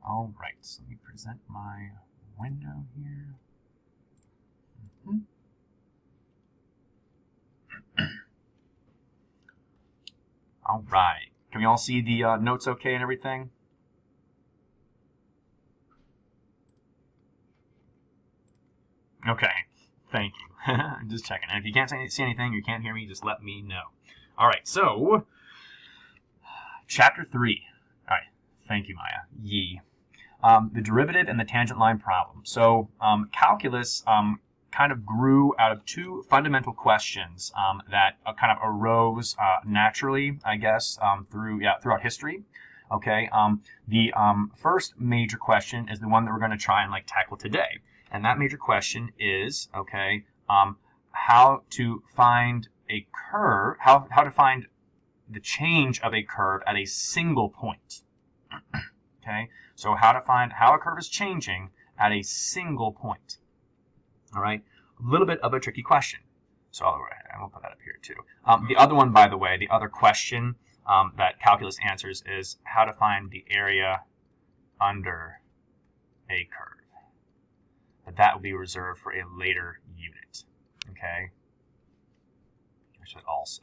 All right, so let me present my window here. All right, can we all see the notes okay and everything? Okay, thank you. I'm just checking. And if you can't see anything, you can't hear me, just let me know. All right, so chapter 3. All right, thank you, Maya. Yi. The derivative and the tangent line problem. So calculus kind of grew out of two fundamental questions that kind of arose naturally, I guess, throughout history. Okay, the first major question is the one that we're going to try and tackle today, and that major question is how to find a curve, how to find the change of a curve at a single point. Okay, so how to find how a curve is changing at a single point. All right, a little bit of a tricky question. So I'll put that up here too. The other one, by the way, the other question that calculus answers is how to find the area under a curve. But that will be reserved for a later unit. Okay, which is also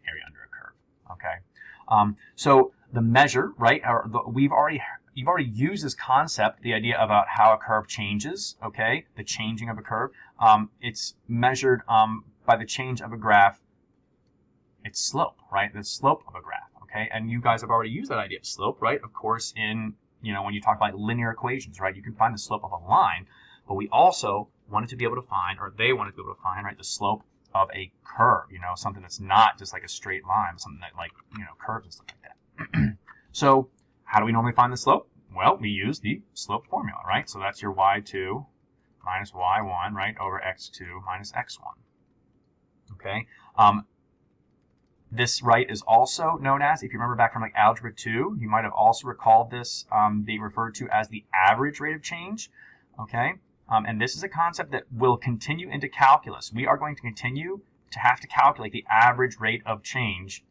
area under a curve. Okay, so the measure, right? You've already used this concept, the idea about how a curve changes. Okay, the changing of a curve. It's measured by the change of a graph. Its slope, right? The slope of a graph. Okay, and you guys have already used that idea of slope, right? Of course, in when you talk about linear equations, right? You can find the slope of a line, but we also wanted to be able to find, or they wanted to be able to find, right, the slope of a curve, something that's not just like a straight line, but something that curves and stuff like that. So how do we normally find the slope? Well, we use the slope formula, right? So that's your y2 minus y1, right, over x2 minus x1. Okay. This, right, is also known as, if you remember back from algebra 2, you might have also recalled this being referred to as the average rate of change. Okay. And this is a concept that will continue into calculus. We are going to continue to have to calculate the average rate of change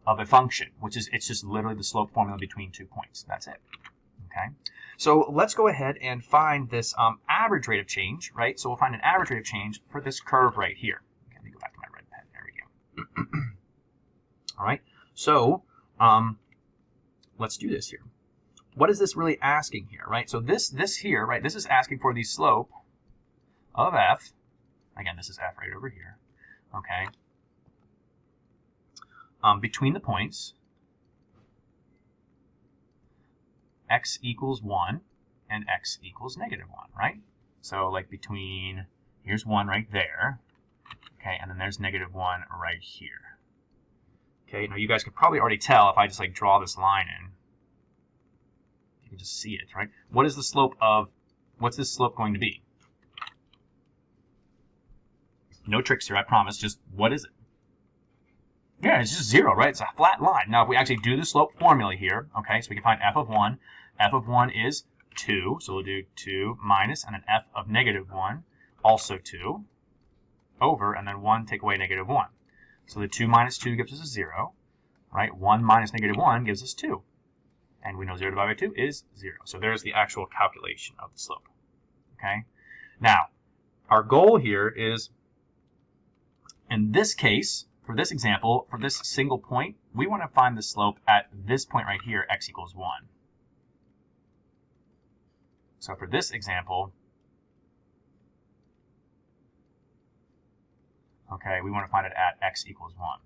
of a function, it's just literally the slope formula between 2 points. That's it. Okay. So let's go ahead and find this average rate of change, right? So we'll find an average rate of change for this curve right here. Okay, let me go back to my red pen. There we go. All right. So let's do this here. What is this really asking here, right? So this here, right, this is asking for the slope of f. Again, this is f right over here. Okay. Between the points x equals 1 and x equals -1, right? So between, here's 1 right there, okay, and then there's -1 right here. Okay, now you guys could probably already tell if I just draw this line in. You can just see it, right? What is the slope of, what's this slope going to be? No tricks here, I promise, just what is it? Yeah, it's just 0, right? It's a flat line. Now, if we actually do the slope formula here, okay, so we can find f of 1. F of 1 is 2, so we'll do 2 minus, and then f of -1, also 2, over, and then 1 take away -1. So the 2 minus 2 gives us a 0, right? 1 minus -1 gives us 2. And we know 0 divided by 2 is 0. So there's the actual calculation of the slope, okay? Now, our goal here is, in this case, for this example, for this single point, we want to find the slope at this point right here, x equals 1. So for this example, okay, we want to find it at x equals 1.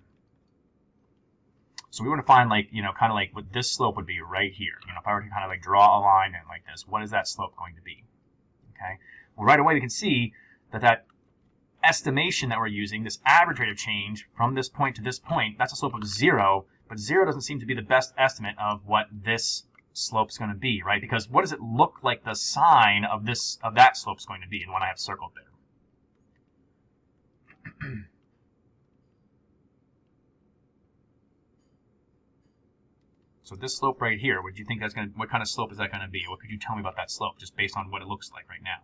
So we want to find kind of what this slope would be right here. If I were to kind of draw a line in like this, what is that slope going to be? Okay, well, right away we can see that estimation that we're using, this average rate of change from this point to this point, that's a slope of 0, but 0 doesn't seem to be the best estimate of what this slope's going to be, right? Because what does it look like the sign of that slope's going to be, and what I have circled there? So this slope right here, what do you think that's going to, what kind of slope is that going to be? What could you tell me about that slope, just based on what it looks like right now?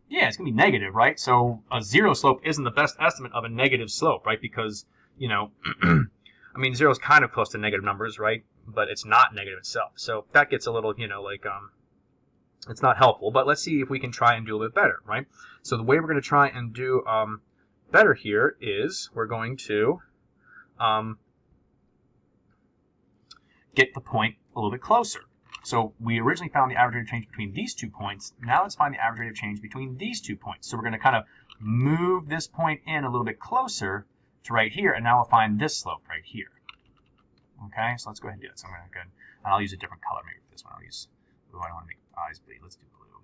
Yeah, it's going to be negative, right? So a 0 slope isn't the best estimate of a negative slope, right? Because, I mean, 0 is kind of close to negative numbers, right? But it's not negative itself. So that gets a little, like, it's not helpful. But let's see if we can try and do a little bit better, right? So the way we're going to try and do better here is we're going to get the point a little bit closer. So we originally found the average rate of change between these 2 points. Now let's find the average rate of change between these 2 points. So we're going to kind of move this point in a little bit closer to right here, and now we'll find this slope right here. Okay, so let's go ahead and do it. So I'm going to go, and I'll use a different color maybe for this one. I'll use blue. I don't want to make eyes bleed. Let's do blue.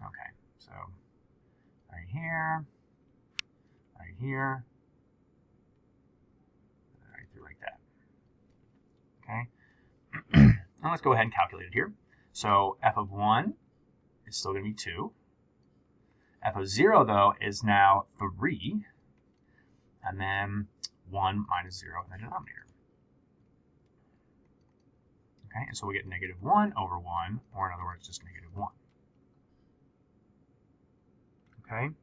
Okay, so right here, right here, right through like that. Okay. Now let's go ahead and calculate it here. So f of 1 is still going to be 2. F of 0, though, is now 3. And then 1 minus 0 in the denominator. Okay, and so we get negative 1 over 1, or in other words, just negative 1. Okay,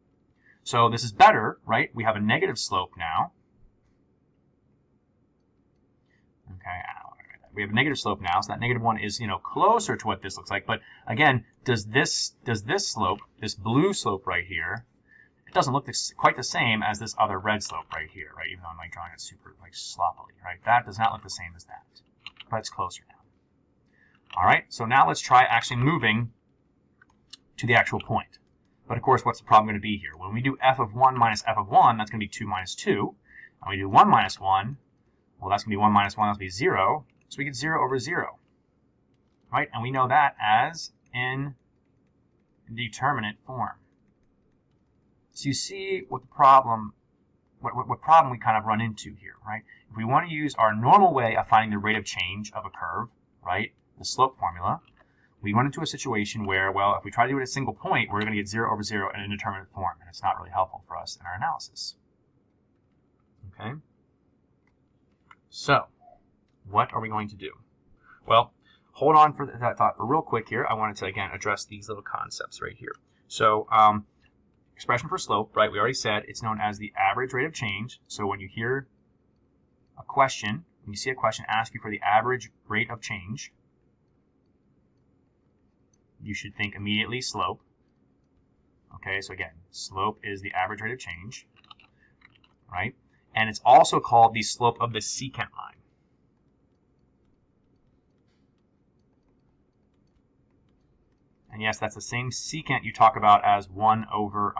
so this is better, right? We have a negative slope now. Okay, we have a negative slope now, so that negative 1 is, closer to what this looks like. But again, does this slope, this blue slope right here, it doesn't look quite the same as this other red slope right here, right? Even though I'm like drawing it super sloppily, right? That does not look the same as that, but it's closer now. All right, so now let's try actually moving to the actual point. But of course, what's the problem going to be here? When we do f of 1 minus f of 1, that's going to be 2 minus 2. And we do 1 minus 1, well, that's going to be 1 minus 1, that's going to be 0. So we get 0 over 0, right? And we know that as indeterminate form. So you see what the problem, what problem we kind of run into here, right? If we want to use our normal way of finding the rate of change of a curve, right, the slope formula, we run into a situation where, well, if we try to do it at a single point, we're going to get 0 over 0 in an indeterminate form, and it's not really helpful for us in our analysis. Okay? So, what are we going to do? Well, hold on for that thought for real quick here. I wanted to, again, address these little concepts right here. So, expression for slope, right, we already said it's known as the average rate of change. So when you hear a question, when you see a question ask you for the average rate of change, you should think immediately slope. Okay, so again, slope is the average rate of change, right? And it's also called the slope of the secant line. And yes, that's the same secant you talk about as 1 over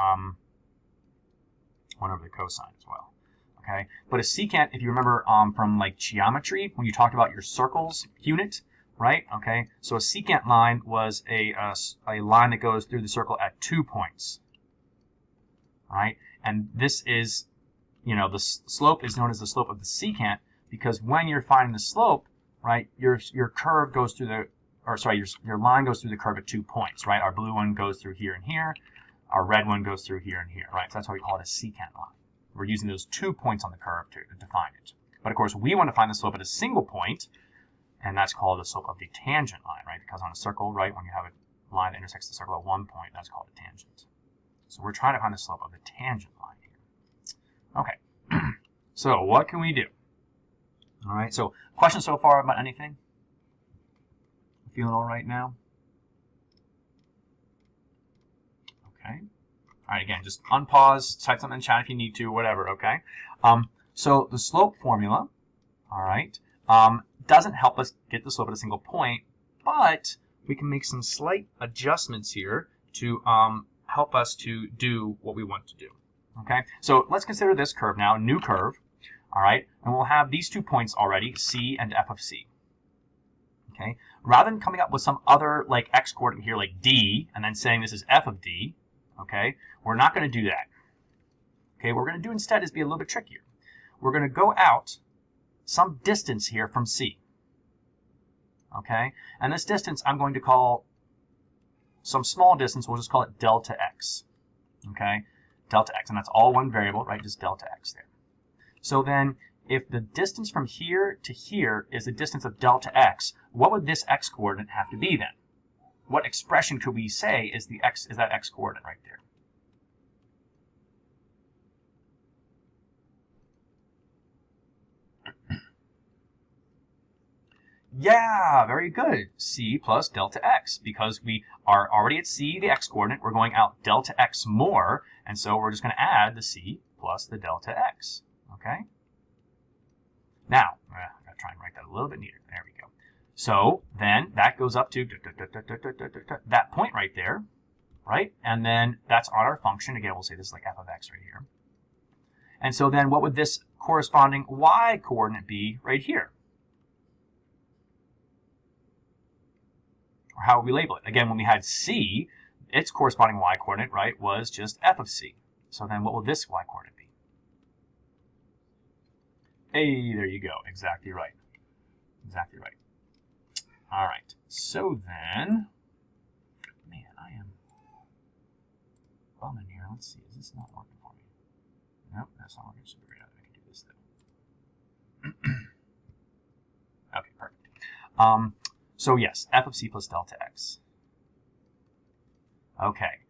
the cosine as well. Okay, but a secant, if you remember from like geometry, when you talked about your circles unit, right? Okay, so a secant line was a line that goes through the circle at 2 points, right? And this is, the slope is known as the slope of the secant because when you're finding the slope, right, your curve goes through the, or sorry, your line goes through the curve at 2 points, right? Our blue one goes through here and here. Our red one goes through here and here, right? So that's why we call it a secant line. We're using those 2 points on the curve to define it. But of course, we want to find the slope at a single point, and that's called the slope of the tangent line, right? Because on a circle, right, when you have a line that intersects the circle at 1 point, that's called a tangent. So we're trying to find the slope of the tangent line here. Okay, so what can we do? All right, so questions so far about anything? Feeling all right now? Okay. All right, again, just unpause, type something in chat if you need to, whatever, okay? So the slope formula, all right, doesn't help us get the slope at a single point, but we can make some slight adjustments here to help us to do what we want to do, okay? So let's consider this curve now, new curve, all right? And we'll have these 2 points already, C and f of c. Okay, rather than coming up with some other like x coordinate here like d and then saying this is f of d, okay, we're not going to do that. Okay, what we're going to do instead is be a little bit trickier. We're going to go out some distance here from C. Okay, and this distance I'm going to call some small distance, we'll just call it delta x. Okay, delta x, and that's all one variable, right, just delta x there. So then if the distance from here to here is the distance of delta x, what would this x coordinate have to be then? What expression could we say is that x coordinate right there? Yeah, very good. C plus delta x, because we are already at C, the x coordinate. We're going out delta x more, and so we're just going to add the C plus the delta x. Okay? Now, I've got to try and write that a little bit neater. There we go. So then that goes up to that point right there, right? And then that's on our function. Again, we'll say this is like f of x right here. And so then what would this corresponding y coordinate be right here? Or how would we label it? Again, when we had C, its corresponding y coordinate, right, was just f of c. So then what will this y coordinate be? Hey, there you go. Exactly right. Exactly right. All right. So then, man, I am bumming here. Let's see. Is this not working for me? Nope, that's not working super great. I can do this though. Okay, perfect. So yes, f of c plus delta x. Okay.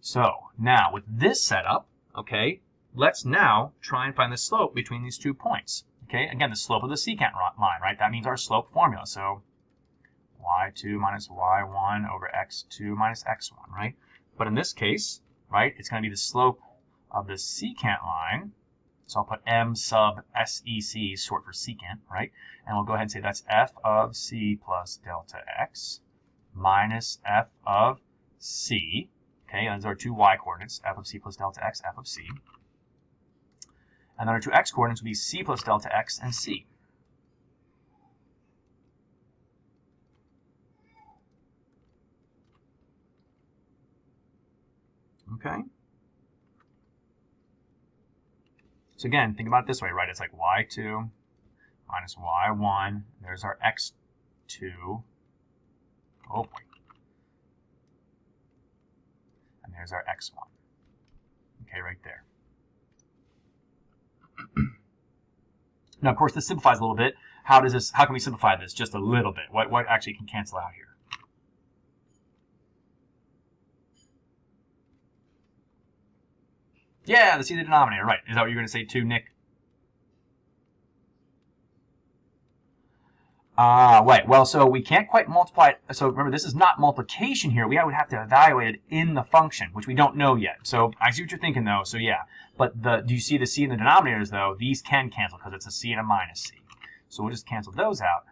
So now with this setup, okay, let's now try and find the slope between these 2 points. Okay, again, the slope of the secant line, right? That means our slope formula. So y2 minus y1 over x2 minus x1, right? But in this case, right, it's going to be the slope of the secant line. So I'll put m sub sec, short for secant, right? And we'll go ahead and say that's f of c plus delta x minus f of c. Okay, and those are 2 y coordinates, f of c plus delta x, f of c. And then our 2 x coordinates will be c plus delta x and c. Okay? So again, think about it this way, right? It's like y2 minus y1. There's our x2. Oh boy. And there's our x1. Okay, right there. Now, of course, this simplifies a little bit. How can we simplify this just a little bit? What actually can cancel out here? Yeah, the c the denominator, right. Is that what you're going to say too, Nick? Right. Well, so we can't quite multiply it. So remember, this is not multiplication here. We would have to evaluate it in the function, which we don't know yet. So I see what you're thinking, though. So yeah. But do you see the c in the denominators, though? These can cancel because it's a c and a minus c. So we'll just cancel those out,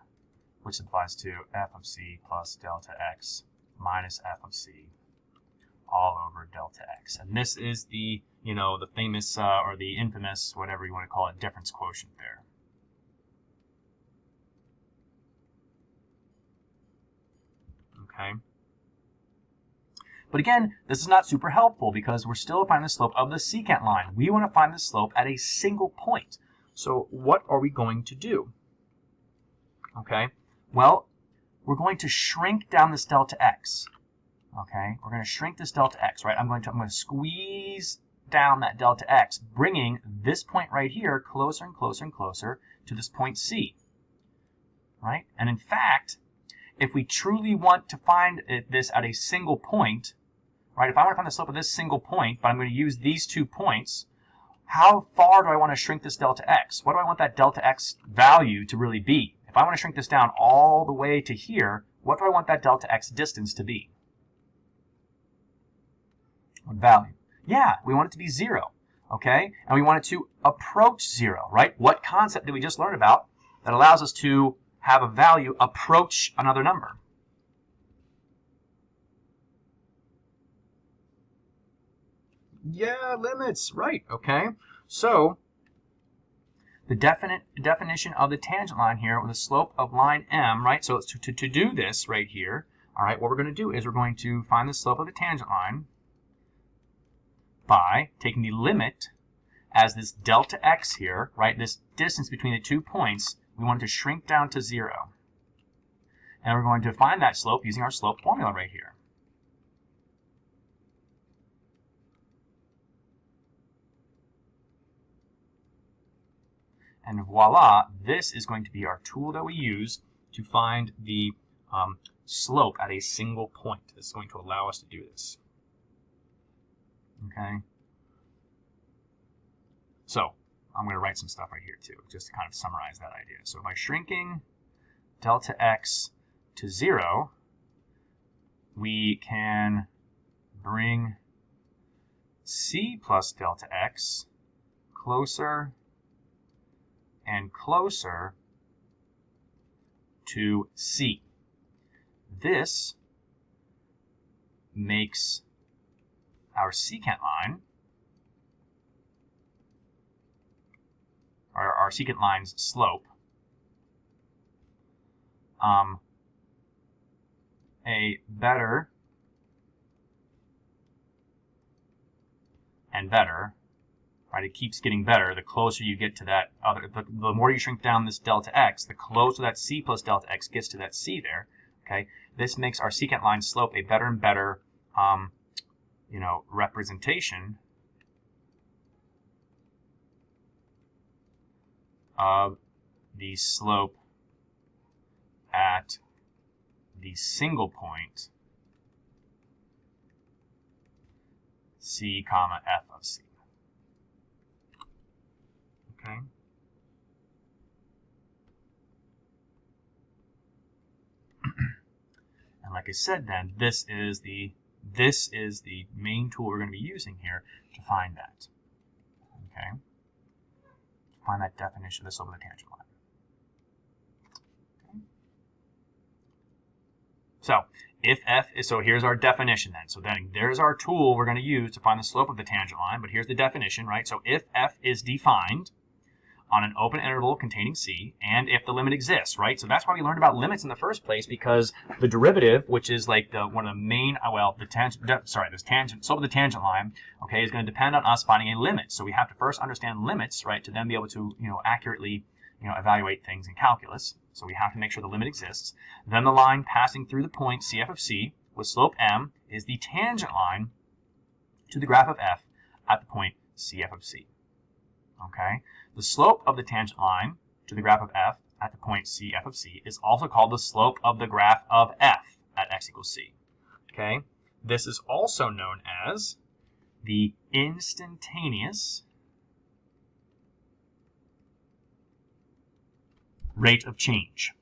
which applies to f of c plus delta x minus f of c all over delta x. And this is the, the famous or the infamous, whatever you want to call it, difference quotient there. Okay. But again, this is not super helpful because we're still finding the slope of the secant line. We want to find the slope at a single point. So what are we going to do? Okay. Well, we're going to shrink down this delta x. Okay. We're going to shrink this delta x, right? I'm going to squeeze down that delta x, bringing this point right here closer and closer and closer to this point C. Right? And in fact, if we truly want to find this at a single point, right, if I want to find the slope of this single point, but I'm going to use these 2 points, how far do I want to shrink this delta x? What do I want that delta x value to really be? If I want to shrink this down all the way to here, what do I want that delta x distance to be? What value? Yeah, we want it to be 0, okay? And we want it to approach 0, right? What concept did we just learn about that allows us to have a value approach another number? Yeah, limits, right, okay. So the definition of the tangent line here with the slope of line M, right? So to do this right here, all right, what we're going to do is we're going to find the slope of the tangent line by taking the limit as this delta x here, right? This distance between the 2 points, we want it to shrink down to 0. And we're going to find that slope using our slope formula right here. And voila, this is going to be our tool that we use to find the slope at a single point. This is going to allow us to do this. Okay? So I'm going to write some stuff right here too, just to kind of summarize that idea. So by shrinking delta x to 0, we can bring c plus delta x closer and closer to c. This makes our secant line, or our secant line's slope, a better and better, right? It keeps getting better the closer you get to that other, the more you shrink down this delta x, the closer that c plus delta x gets to that c there, okay? This makes our secant line slope a better and better, representation of the slope at the single point c comma f of c. Okay. And like I said then, this is the main tool we're going to be using here to find that. Okay. Find that definition of the slope of the tangent line. Okay. So if f is, so here's our definition then. So then there's our tool we're going to use to find the slope of the tangent line, but here's the definition, right? So if f is defined on an open interval containing c, and if the limit exists, right? So that's why we learned about limits in the first place, because the derivative, which is like one of the main, the slope of the tangent line, okay, is going to depend on us finding a limit. So we have to first understand limits, right, to then be able to, accurately, evaluate things in calculus. So we have to make sure the limit exists. Then the line passing through the point CF of c with slope m is the tangent line to the graph of f at the point CF of c. Okay, the slope of the tangent line to the graph of f at the point CF of c is also called the slope of the graph of f at x equals c. Okay, this is also known as the instantaneous rate of change.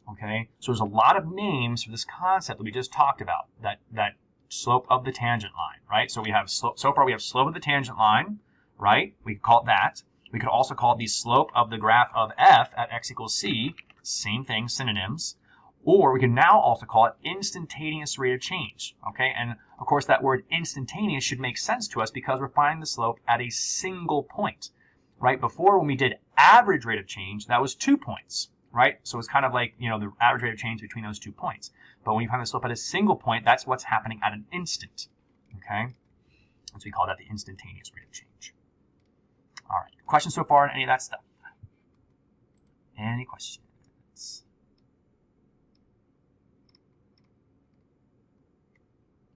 Okay, so there's a lot of names for this concept that we just talked about, that slope of the tangent line, right? So we have so far we have slope of the tangent line, right? We could call it that. We could also call it the slope of the graph of f at x equals c. Same thing, synonyms. Or we can now also call it instantaneous rate of change. Okay, and of course that word instantaneous should make sense to us because we're finding the slope at a single point. Right before, when we did average rate of change, that was 2 points. Right? So it's kind of like, the average rate of change between those 2 points. But when you find the slope at a single point, that's what's happening at an instant. Okay? So we call that the instantaneous rate of change. All right. Questions so far on any of that stuff? Any questions?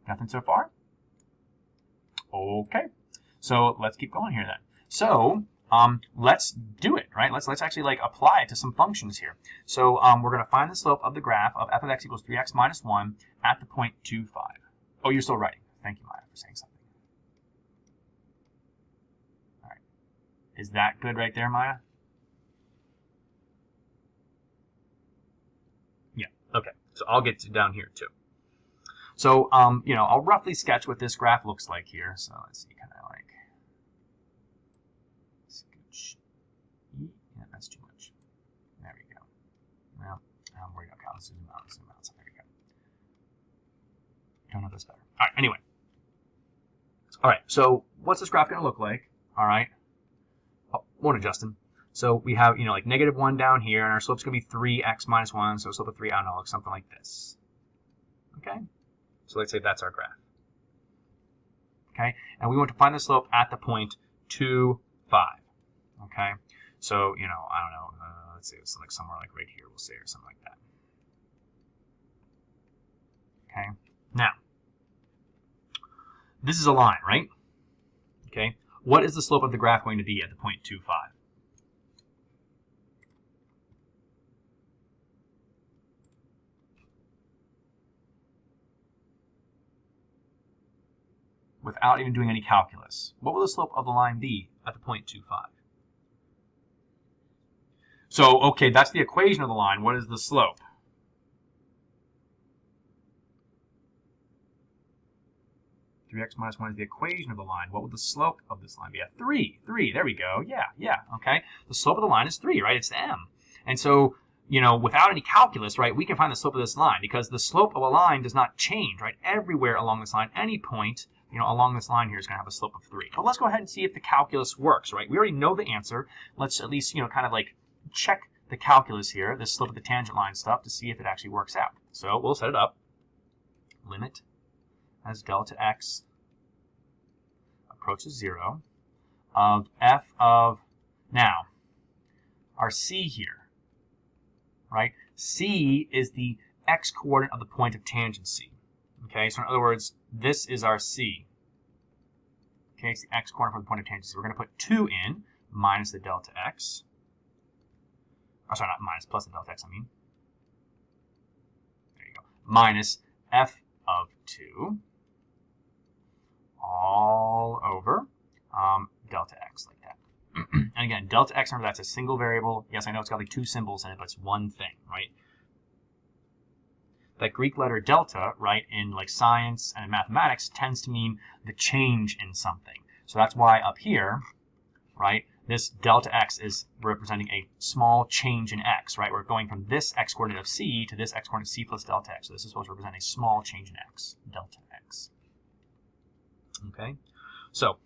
Nothing so far? Okay. So let's keep going here then. So let's do it, right? Let's actually apply it to some functions here. So we're going to find the slope of the graph of f of x equals 3x minus 1 at the point 2, 5. Oh, you're still writing. Thank you, Maya, for saying something. All right. Is that good right there, Maya? Yeah. Okay. So I'll get to down here too. So I'll roughly sketch what this graph looks like here. So let's see, kind of like. Yeah, that's too much. There we go. Well, where do we go? Let's zoom out. So there we go. Don't know this better. All right. Anyway. All right. So what's this graph going to look like? All right. Oh, morning, Justin. So we have, like -1 down here, and our slope's going to be 3x minus 1. So slope of 3, I don't know, looks something like this. Okay. So let's say that's our graph. Okay. And we want to find the slope at the point 2, 5. Okay. So, I don't know, let's say it's like somewhere like right here, we'll say, or something like that. Okay. Now, this is a line, right? Okay. What is the slope of the graph going to be at the point 2, 5? Without even doing any calculus, what will the slope of the line be at the point 2, 5? So, okay, that's the equation of the line. What is the slope? X minus 1 is the equation of the line. What would the slope of this line be? 3. 3. There we go. Yeah. Okay. The slope of the line is 3, right? It's m. And so, without any calculus, right, we can find the slope of this line because the slope of a line does not change, right? Everywhere along this line, any point, along this line here is going to have a slope of 3. But let's go ahead and see if the calculus works, right? We already know the answer. Let's at least, kind of like check the calculus here, the slope of the tangent line stuff, to see if it actually works out. So we'll set it up. Limit as delta x approaches 0 of f of, now, our c here, right? C is the x-coordinate of the point of tangent C. Okay, so in other words, this is our C. Okay, it's the x-coordinate for the point of tangent C. We're going to put 2 in, minus the delta x. Oh, sorry, not minus, plus the delta x, I mean. There you go. Minus f of 2 all over delta x, like that. And again, delta x, remember, that's a single variable. Yes, I know it's got like 2 symbols in it, but it's one thing, right? That Greek letter delta, right, in like science and mathematics tends to mean the change in something. So that's why up here, right, this delta x is representing a small change in x, right? We're going from this x-coordinate of c to this x-coordinate of c plus delta x. So this is supposed to represent a small change in x, delta x. Okay, so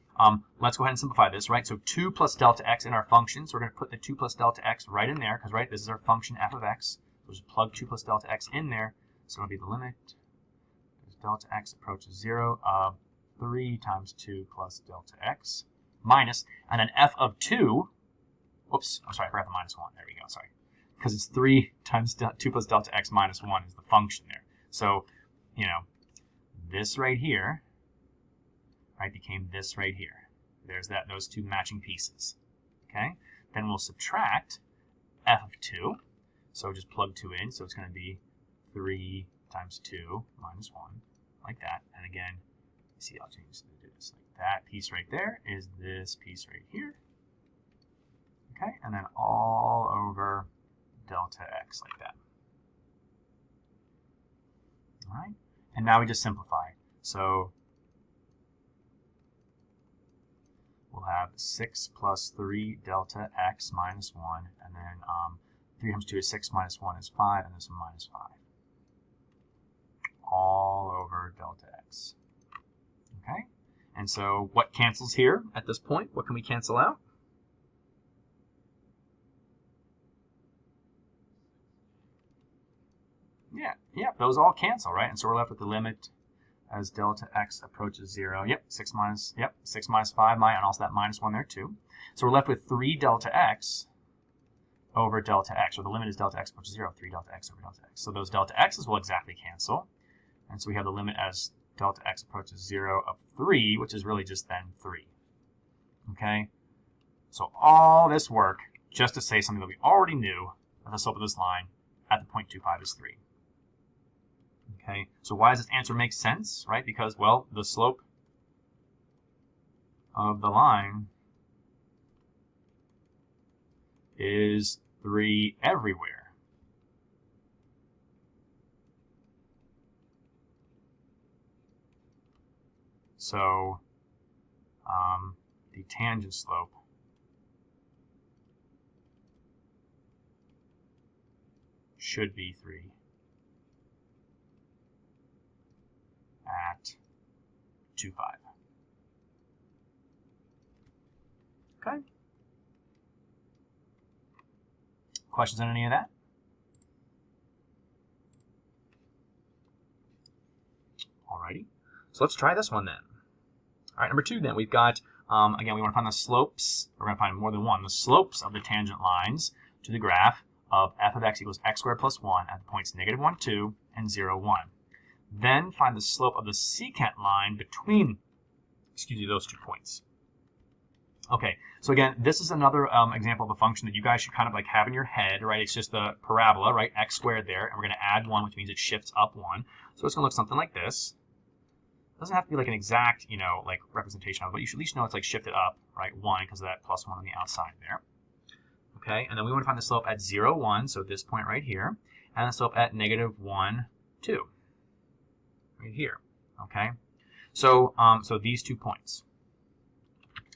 let's go ahead and simplify this, right? So 2 plus delta x in our function. So we're going to put the 2 plus delta x right in there because, right, this is our function f of x. So just plug 2 plus delta x in there. So it'll be the limit as delta x approaches 0 of 3 times 2 plus delta x minus, and then f of 2, whoops, I'm sorry, I forgot the minus 1. There we go, sorry. Because it's 3 times 2 plus delta x minus 1 is the function there. So, this right here, right, became this right here. There's those two matching pieces. Okay? Then we'll subtract f of 2. So just plug 2 in. So it's going to be 3 times 2 minus 1, like that. And again, see, I'll change this like that piece right there is this piece right here. Okay? And then all over delta x like that. All right? And now we just simplify. So we'll have 6 plus 3 delta x minus 1, and then 3 times 2 is 6 minus 1 is 5, and this is minus 5. All over delta x. Okay? And so what cancels here at this point? What can we cancel out? Yeah, those all cancel, right? And so we're left with the limit as delta x approaches 0. Yep, 6 minus 5, and also that minus 1 there too. So we're left with 3 delta x over delta x, or the limit is delta x approaches 0, 3 delta x over delta x. So those delta x's will exactly cancel. And so we have the limit as delta x approaches 0 of 3, which is really just then 3. Okay? So all this work just to say something that we already knew, that the slope of this line at the point 25 is 3. Okay, so why does this answer make sense, right? Because, well, the slope of the line is 3 everywhere. So the tangent slope should be 3 at 2, 5. Okay. Questions on any of that? Alrighty. So let's try this one then. All right, number 2 then. We've got, again, we want to find the slopes. We're going to find more than one. The slopes of the tangent lines to the graph of f of x equals x squared plus 1 at the points negative 1, 2, and 0, 1. Then find the slope of the secant line between, those 2 points. Okay, so again, this is another example of a function that you guys should kind of like have in your head, right? It's just a parabola, right? X squared there, and we're going to add 1, which means it shifts up 1. So it's going to look something like this. It doesn't have to be like an exact, like representation of it, but you should at least know it's like shifted up, right? 1, because of that plus 1 on the outside there. Okay, and then we want to find the slope at 0, 1, so this point right here, and the slope at negative 1, 2, right here. Okay, so so these 2 points.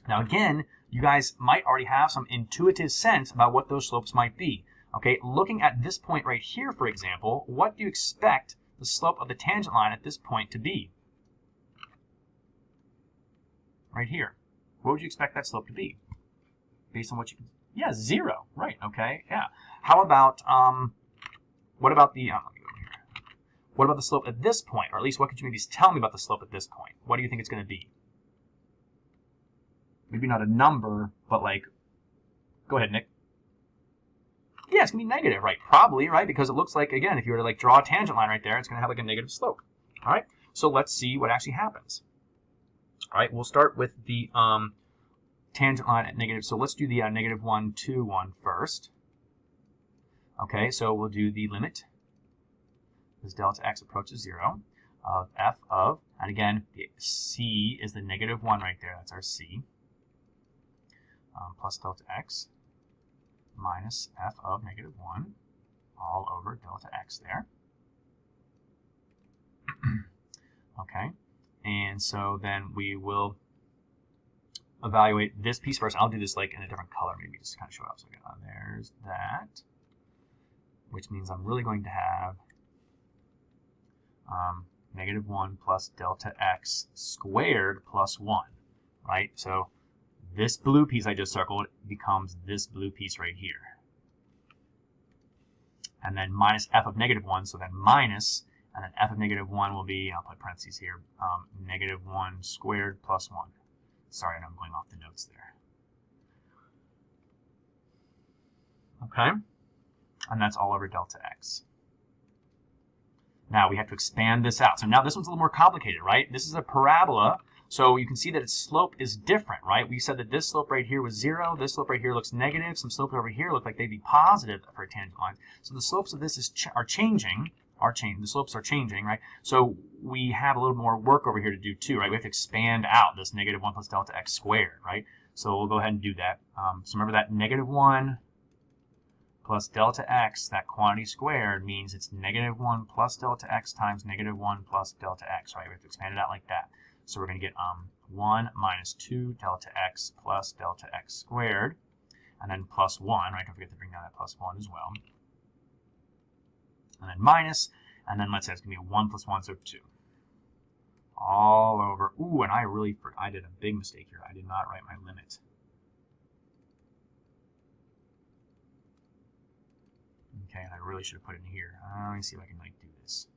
Now again, you guys might already have some intuitive sense about what those slopes might be. Okay, looking at this point right here, for example, what do you expect the slope of the tangent line at this point to be? Right here. What would you expect that slope to be? Based on what you can... Yeah, 0. Right, okay, yeah. How about, what about the... let me go over here. What about the slope at this point? Or at least what could you maybe tell me about the slope at this point? What do you think it's going to be? Maybe not a number, but like... Go ahead, Nick. Yeah, it's going to be negative, right? Probably, right? Because it looks like, again, if you were to like draw a tangent line right there, it's going to have like a negative slope. All right? So let's see what actually happens. All right, we'll start with the tangent line at negative. So let's do the negative 1, 2, 1 first. Okay, so we'll do the limit as delta x approaches 0 of f of, and again, the c is the negative 1 right there. That's our c. Plus delta x minus f of negative 1 all over delta x there. Okay, and so then we will evaluate this piece first. I'll do this like in a different color, maybe just to kind of show it up. So there's that, which means I'm really going to have negative 1 plus delta x squared plus 1, right? So this blue piece I just circled becomes this blue piece right here. And then minus f of negative 1, so then minus, and then f of negative 1 will be, I'll put parentheses here, negative 1 squared plus 1. Sorry, I'm going off the notes there. Okay, and that's all over delta x. Now we have to expand this out. So now this one's a little more complicated, right? This is a parabola, so you can see that its slope is different, right? We said that this slope right here was 0. This slope right here looks negative. Some slopes over here look like they'd be positive for a tangent line. So the slopes of this are changing. The slopes are changing, right? So we have a little more work over here to do too, right? We have to expand out this negative 1 plus delta x squared, right? So we'll go ahead and do that. So remember that negative 1 plus delta x, that quantity squared, means it's negative 1 plus delta x times negative 1 plus delta x, right? We have to expand it out like that. So we're going to get 1 minus 2 delta x plus delta x squared, and then plus 1, right? Don't forget to bring down that plus 1 as well. And then minus, and then let's say it's going to be 1 plus 1, so 2. All over. Ooh, and I did a big mistake here. I did not write my limit. Okay, and I really should have put it in here. Let me see if I can like do this.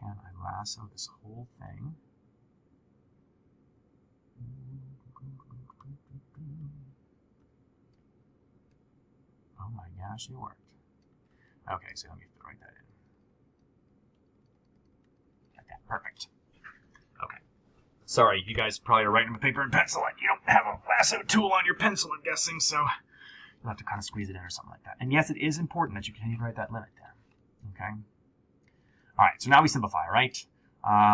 Can I lasso this whole thing? Oh my gosh, it worked. Okay, so let me write that in. Like that, perfect. Okay. Sorry, you guys probably are writing with paper and pencil, and you don't have a lasso tool on your pencil, I'm guessing, so you'll have to kind of squeeze it in or something like that. And yes, it is important that you continue to write that limit there. Okay? All right, so now we simplify, right?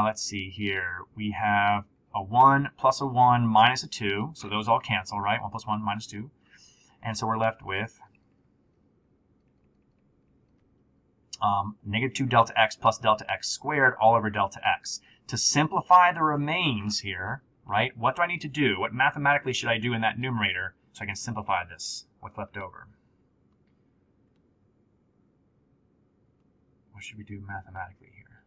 Let's see here. We have a 1 plus a 1 minus a 2, so those all cancel, right? 1 plus 1 minus 2. And so we're left with negative 2 delta x plus delta x squared all over delta x. To simplify the remains here, right, what do I need to do? What mathematically should I do in that numerator so I can simplify this? What's left over? What should we do mathematically here?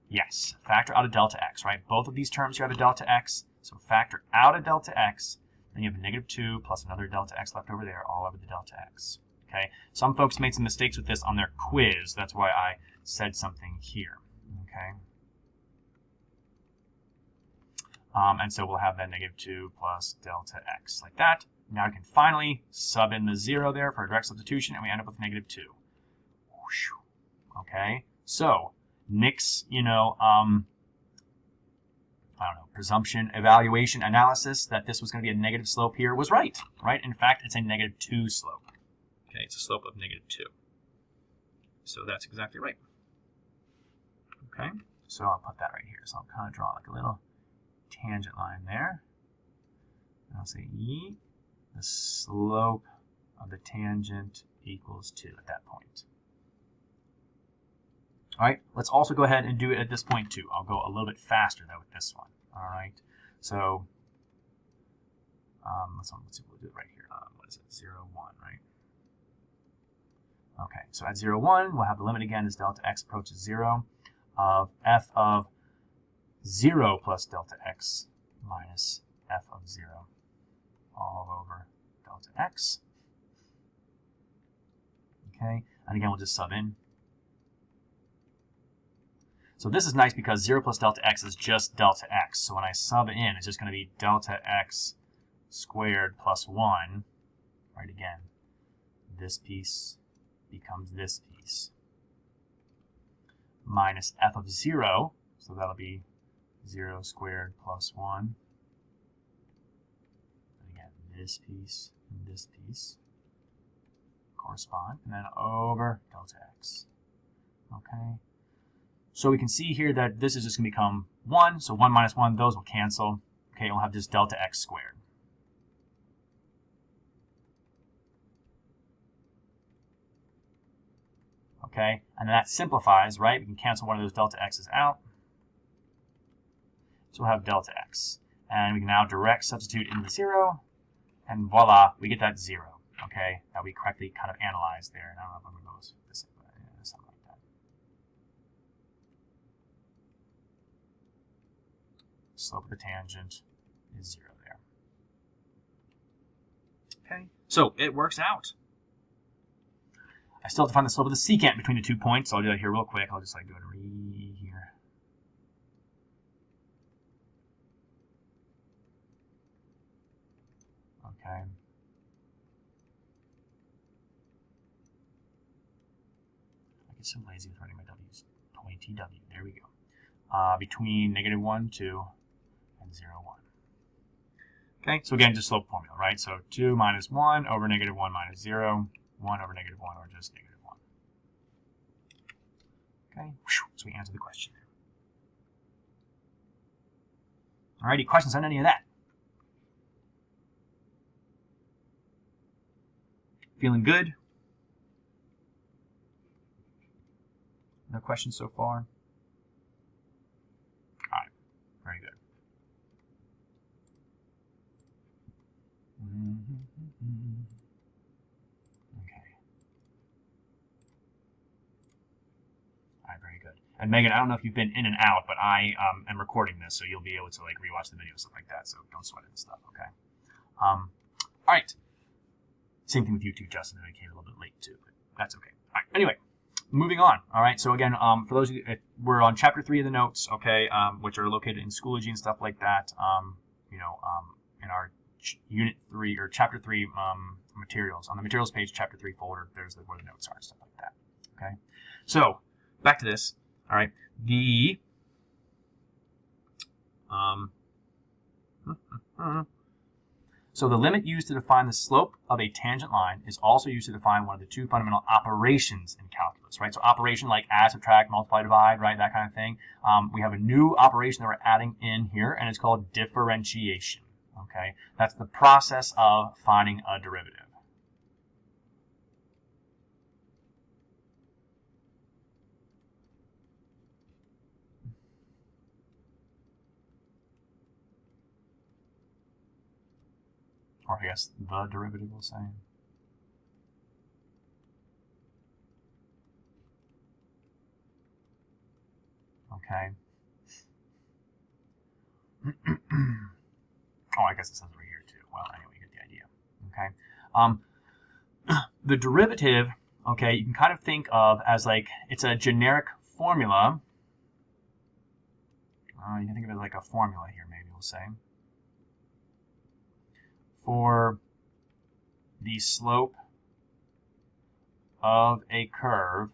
Yes, factor out a delta x, right? Both of these terms here are the delta x, so factor out a delta x, then you have a negative 2 plus another delta x left over there all over the delta x. Okay, some folks made some mistakes with this on their quiz. That's why I said something here. Okay, and so we'll have that negative 2 plus delta x like that. Now we can finally sub in the 0 there for a direct substitution, and we end up with negative 2. Okay, so Nick's, I don't know, presumption, evaluation, analysis that this was going to be a negative slope here was right? In fact, it's a negative 2 slope. Okay, it's a slope of negative 2. So that's exactly right. Okay, so I'll put that right here. So I'll kind of draw like a little tangent line there. And I'll say E, the slope of the tangent equals 2 at that point. All right, let's also go ahead and do it at this point too. I'll go a little bit faster though with this one. All right, so let's see, we'll do it right here. What is it? 0, 1, right? Okay, so at 0, 1, we'll have the limit again as delta x approaches 0 of f of 0 plus delta x minus f of 0 all over delta x. Okay, and again, we'll just sub in. So this is nice because 0 plus delta x is just delta x. So when I sub in, it's just going to be delta x squared plus 1. Right, again, this piece becomes this piece. Minus f of 0, so that'll be 0 squared plus 1. And again, this piece and this piece correspond, and then over delta x. Okay, so we can see here that this is just going to become 1, so 1 minus 1, those will cancel. Okay, we'll have just delta x squared. Okay, and that simplifies, right? We can cancel one of those delta x's out. So we'll have delta x. And we can now direct substitute into the 0, and voila, we get that 0. Okay, that we correctly kind of analyzed there. And I don't know if I'm going to go this, but yeah, something like that. Slope of the tangent is 0 there. Okay, so it works out. I still have to find the slope of the secant between the 2 points, so I'll do that here real quick. I'll just like go to re here. Okay. I get so lazy with writing my W's. Pointy W. There we go. Between negative 1, 2, and 0, 1. Okay, so again, just slope formula, right? So 2 minus 1 over negative 1 minus 0. 1 over negative 1, or just negative 1. Okay, so we answered the question there. Alrighty, questions on any of that? Feeling good? No questions so far? Alright, very good. Very good. And Megan, I don't know if you've been in and out, but I am recording this, so you'll be able to like rewatch the video, stuff like that. So don't sweat it and stuff, okay? All right. Same thing with you too, Justin. I came a little bit late too, but that's okay. All right. Anyway, moving on. All right. So again, for those of you, we're on chapter 3 of the notes, okay, which are located in Schoology and stuff like that. In our unit 3 or chapter 3 materials on the materials page, chapter 3 folder. There's where the notes are and stuff like that. Okay. So back to this. All right. So the limit used to define the slope of a tangent line is also used to define one of the 2 fundamental operations in calculus, right? So operation like add, subtract, multiply, divide, right? That kind of thing. We have a new operation that we're adding in here, and it's called differentiation. Okay, that's the process of finding a derivative. Or I guess the derivative we'll say. Okay. Oh, I guess it says right here too. Well, anyway, you get the idea. Okay. The derivative, okay, you can kind of think of as like, it's a generic formula. You can think of it as like a formula here, maybe we'll say. For the slope of a curve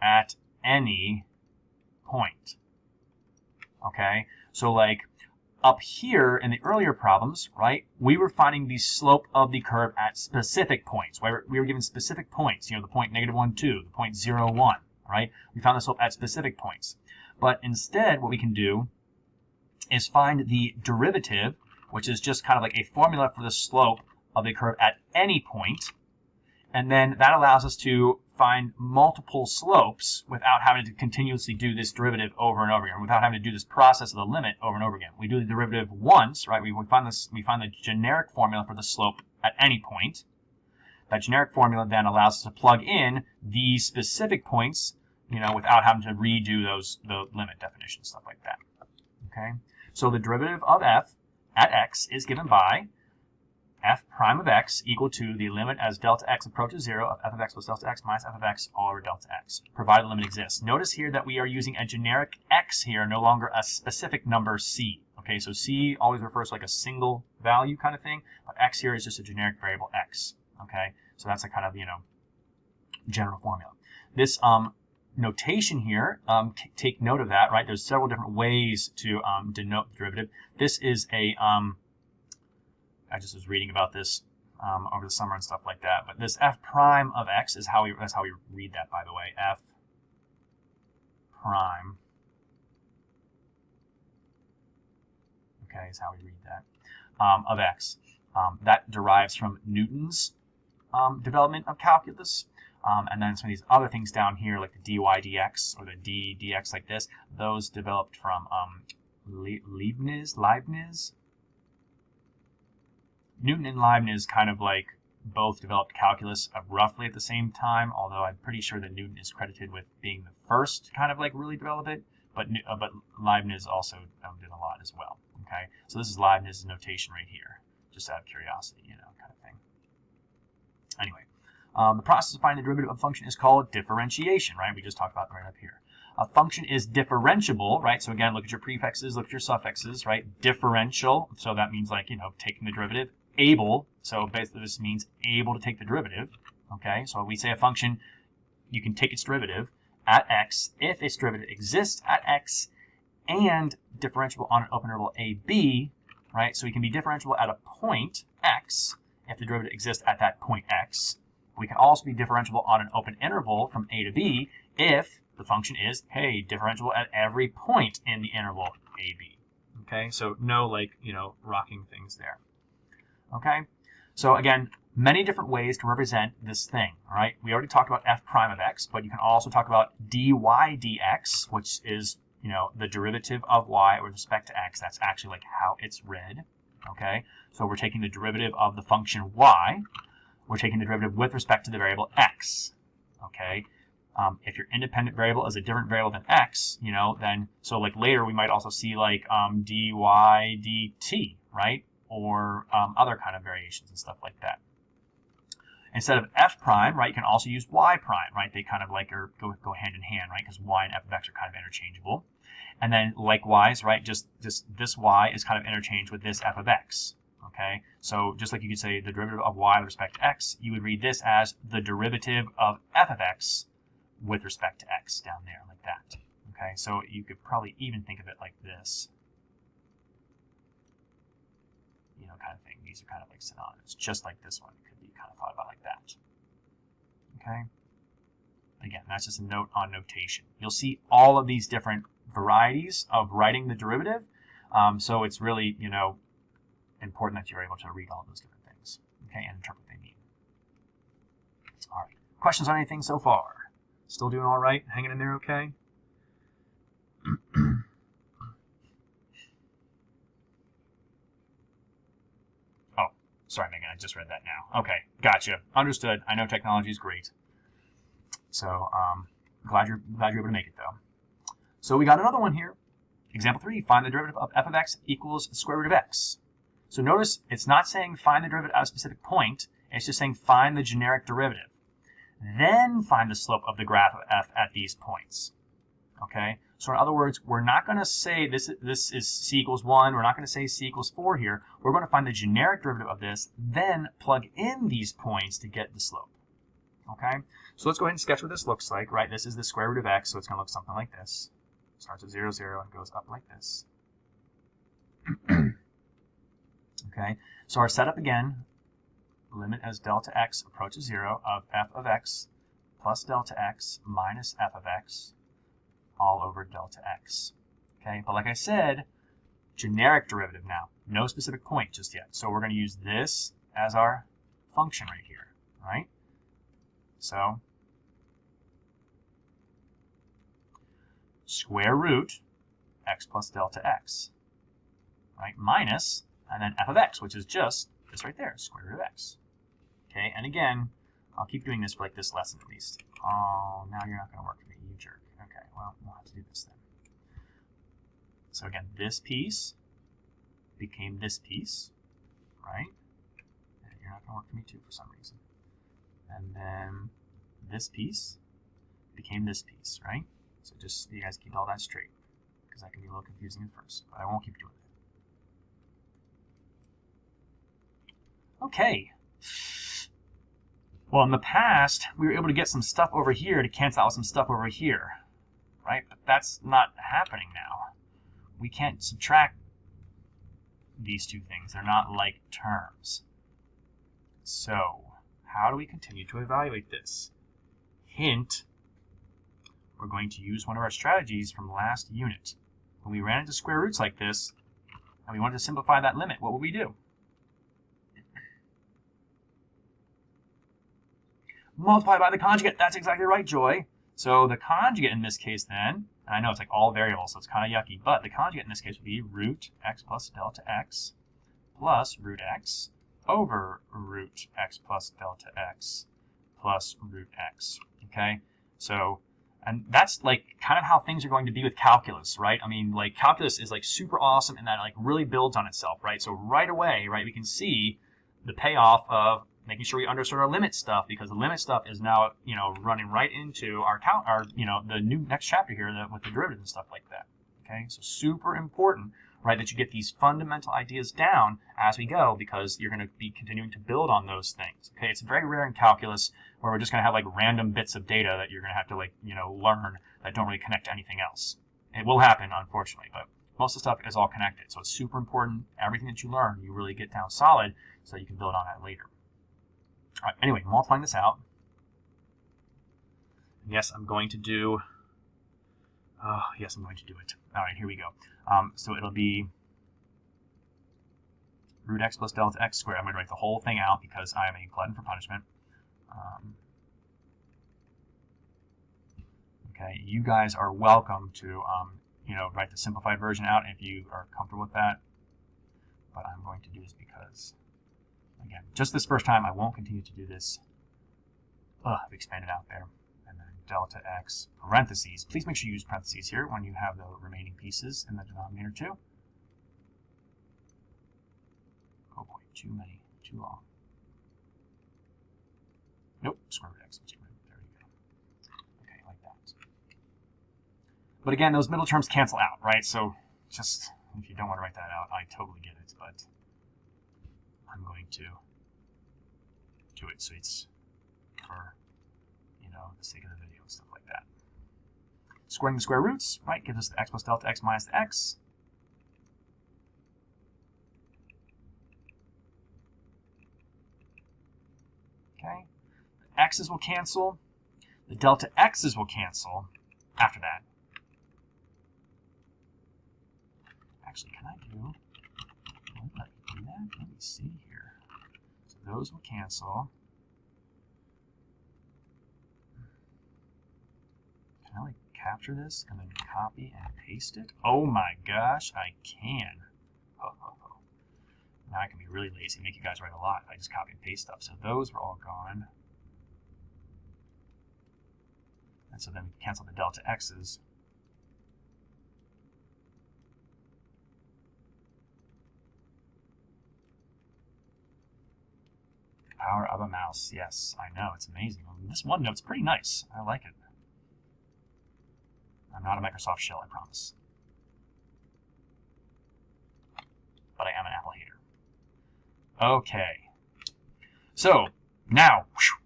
at any point. Okay, so like up here in the earlier problems, right, we were finding the slope of the curve at specific points. We were given specific points, you know, the point -1, 2, the point 0, 1, right? We found the slope at specific points. But instead, what we can do is find the derivative which is just kind of like a formula for the slope of the curve at any point. And then that allows us to find multiple slopes without having to continuously do this derivative over and over again, without having to do this process of the limit over and over again. We do the derivative once, right? We find the generic formula for the slope at any point. That generic formula then allows us to plug in these specific points, without having to redo the limit definition, stuff like that. Okay? So the derivative of f at x is given by f prime of x equal to the limit as delta x approaches 0 of f of x plus delta x minus f of x all over delta x, provided the limit exists. Notice here that we are using a generic x here, no longer a specific number c. Okay, so c always refers to like a single value kind of thing, but x here is just a generic variable x. Okay, so that's a kind of, general formula. This notation here, take note of that, right? There's several different ways to denote the derivative. This is a I just was reading about this over the summer and stuff like that. But this f prime of x is that's how we read that, by the way. F prime, okay, is how we read that, of x. That derives from Newton's development of calculus. And then some of these other things down here, like the dy dx or the d dx like this, those developed from Leibniz. Newton and Leibniz kind of like both developed calculus roughly at the same time, although I'm pretty sure that Newton is credited with being the first to kind of like really develop it, but Leibniz also did a lot as well. Okay, so this is Leibniz's notation right here, just out of curiosity, kind of thing. Anyway, the process of finding the derivative of a function is called differentiation, right? We just talked about that right up here. A function is differentiable, right? So again, look at your prefixes, look at your suffixes, right? Differential, so that means like, taking the derivative. Able, so basically this means able to take the derivative. Okay, so we say a function, you can take its derivative at x if its derivative exists at x and differentiable on an open interval ab, right? So we can be differentiable at a point x if the derivative exists at that point x. We can also be differentiable on an open interval from a to b if the function is, hey, differentiable at every point in the interval ab. Okay, so no rocking things there. Okay, so again, many different ways to represent this thing, all right? We already talked about f prime of x, but you can also talk about dy dx, which is, the derivative of y with respect to x. That's actually like how it's read, okay? So we're taking the derivative of the function y. We're taking the derivative with respect to the variable x, okay? If your independent variable is a different variable than x, then, so like later we might also see like dy dt, right? Or other kind of variations and stuff like that. Instead of f prime, right, you can also use y prime, right? They kind of like go hand in hand, right? Because y and f of x are kind of interchangeable. And then likewise, right, just this y is kind of interchanged with this f of x. Okay, so just like you could say the derivative of y with respect to x, you would read this as the derivative of f of x with respect to x down there, like that. Okay, so you could probably even think of it like this. Kind of thing. These are kind of like synonymous, just like this one could be kind of thought about like that. Okay. Again, that's just a note on notation. You'll see all of these different varieties of writing the derivative. So it's really, important that you're able to read all of those different things, okay, and interpret what they mean. All right. Questions on anything so far? Still doing all right? Hanging in there okay? Sorry, Megan, I just read that now. Okay, gotcha. Understood. I know technology is great. So, glad you're able to make it, though. So we got another one here. Example 3, find the derivative of f of x equals the square root of x. So notice it's not saying find the derivative at a specific point. It's just saying find the generic derivative. Then find the slope of the graph of f at these points. Okay? So in other words, we're not going to say this is c equals 1. We're not going to say c equals 4 here. We're going to find the generic derivative of this, then plug in these points to get the slope. Okay? So let's go ahead and sketch what this looks like, right? This is the square root of x, so it's going to look something like this. Starts at 0, 0, and goes up like this. Okay? So our setup again, limit as delta x approaches 0 of f of x plus delta x minus f of x all over delta x. Okay, but like I said, generic derivative now. No specific point just yet. So we're going to use this as our function right here, right? So square root x plus delta x, right? Minus, and then f of x, which is just this right there, square root of x. Okay, and again, I'll keep doing this for like this lesson at least. Oh, now you're not going to work for me, you jerk. Okay, well, we'll have to do this then. So again, this piece became this piece, right? And you're not going to work for me too for some reason. And then this piece became this piece, right? So just so you guys keep all that straight, because that can be a little confusing at first, but I won't keep doing it. Okay. Well, in the past, we were able to get some stuff over here to cancel out some stuff over here, right? But that's not happening now. We can't subtract these two things. They're not like terms. So, how do we continue to evaluate this? Hint, we're going to use one of our strategies from last unit. When we ran into square roots like this, and we wanted to simplify that limit, what would we do? Multiply by the conjugate. That's exactly right, Joy. So the conjugate in this case then, and I know it's like all variables, so it's kind of yucky, but the conjugate in this case would be root x plus delta x plus root x over root x plus delta x plus root x. Okay? So, and that's like kind of how things are going to be with calculus, right? I mean, like calculus is like super awesome and that like really builds on itself, right? So right away, right, we can see the payoff of making sure we understood our limit stuff, because the limit stuff is now, you know, running right into our you know, the new next chapter here with the derivatives and stuff like that. Okay, so super important, right, that you get these fundamental ideas down as we go, because you're going to be continuing to build on those things. Okay, it's very rare in calculus where we're just going to have like random bits of data that you're going to have to like, you know, learn that don't really connect to anything else. It will happen, unfortunately, but most of the stuff is all connected. So it's super important. Everything that you learn, you really get down solid so you can build on that later. All right, anyway, multiplying this out. Yes, I'm going to do. Oh, yes, I'm going to do it. All right, here we go. So it'll be root x plus delta x squared. I'm going to write the whole thing out because I am a glutton for punishment. Okay, you guys are welcome to, you know, write the simplified version out if you are comfortable with that. But I'm going to do this because, again, just this first time, I won't continue to do this. I've expanded out there. And then delta x parentheses. Please make sure you use parentheses here when you have the remaining pieces in the denominator too. Oh boy, too many, too long. Nope, square root x. There you go. Okay, like that. But again, those middle terms cancel out, right? So just, if you don't want to write that out, I totally get it, but I'm going to do it so it's for, you know, the sake of the video and stuff like that. Squaring the square roots, right, gives us the x plus delta x minus the x. Okay, the x's will cancel. The delta x's will cancel after that. Actually, can I do that? Let me see here. So those will cancel. Can I like capture this and then copy and paste it? Oh my gosh, I can. Now I can be really lazy and make you guys write a lot if I just copy and paste stuff. So those were all gone. And so then we cancel the delta x's. Power of a mouse. Yes, I know. It's amazing. This OneNote's pretty nice. I like it. I'm not a Microsoft shell, I promise. But I am an Apple hater. Okay. So, now,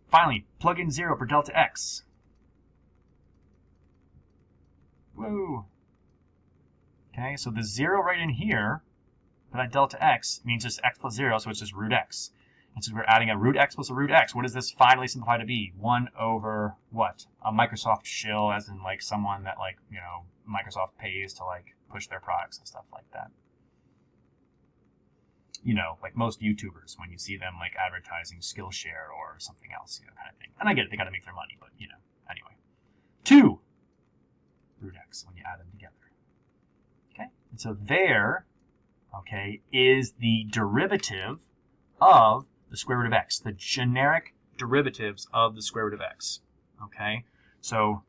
finally, plug in 0 for delta x. Woo! Okay, so the 0 right in here for that delta x means just x plus 0, so it's just root x. And since we're adding a root x plus a root x, what does this finally simplify to be? 1 over what? A Microsoft shill, as in like someone that like, you know, Microsoft pays to like push their products and stuff like that. you know, like most YouTubers when you see them like advertising Skillshare or something else, you know, kind of thing. And I get it, they got to make their money, but you know, anyway. 2 root x when you add them together. Okay, and so there, okay, is the derivative of the square root of x, the generic derivatives of the square root of x. Okay, so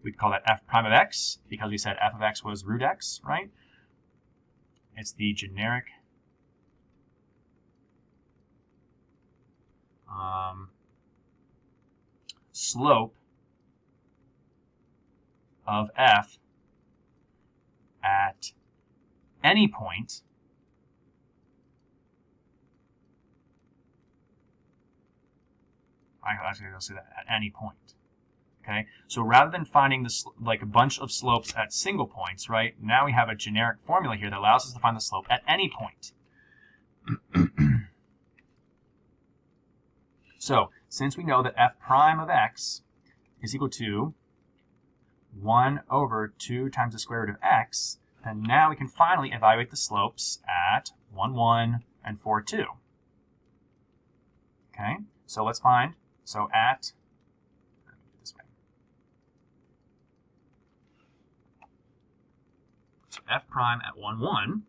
we'd call that f prime of x because we said f of x was root x, right? It's the generic slope of f at any point actually I'll say that at any point. Okay, so rather than finding this like a bunch of slopes at single points, right? Now we have a generic formula here that allows us to find the slope at any point. So since we know that f prime of x is equal to 1 over 2 times the square root of x, then now we can finally evaluate the slopes at 1, 1, and 4, 2. Okay, so let's find, so at, let me do it this way. So f prime at 1, 1.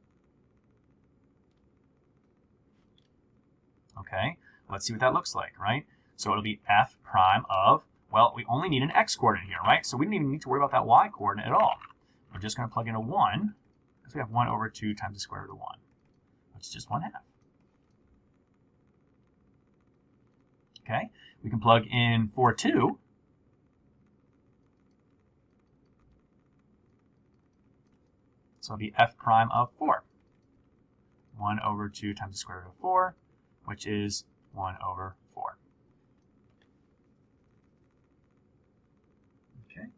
Okay, let's see what that looks like, right? So it'll be f prime of, well, we only need an x coordinate here, right? So we don't even need to worry about that y coordinate at all. We're just going to plug in a 1, because we have 1 over 2 times the square root of 1, which is just 1/2. Okay, we can plug in 4, 2. So it'll be f prime of 4. 1 over 2 times the square root of 4, which is 1 over 4. Okay.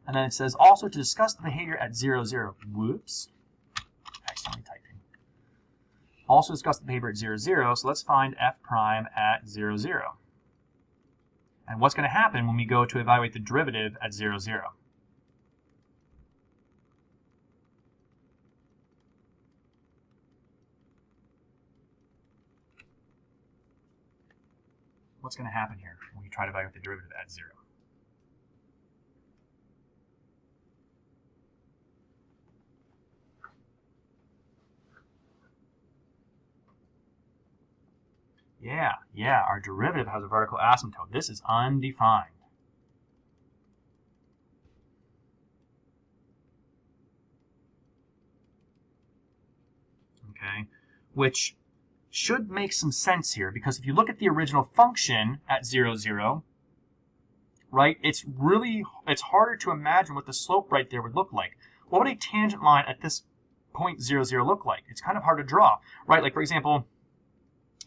And then it says also to discuss the behavior at 0, 0. Whoops. Accidentally typing. Also discuss the behavior at 0, 0. So let's find f prime at 0, 0. And what's going to happen when we go to evaluate the derivative at 0, 0? What's going to happen here when you try to evaluate the derivative at 0? Yeah, our derivative has a vertical asymptote. This is undefined. Okay, which should make some sense here, because if you look at the original function at 0, 0, right, it's harder to imagine what the slope right there would look like. What would a tangent line at this point 0, 0 look like? It's kind of hard to draw, right? Like, for example,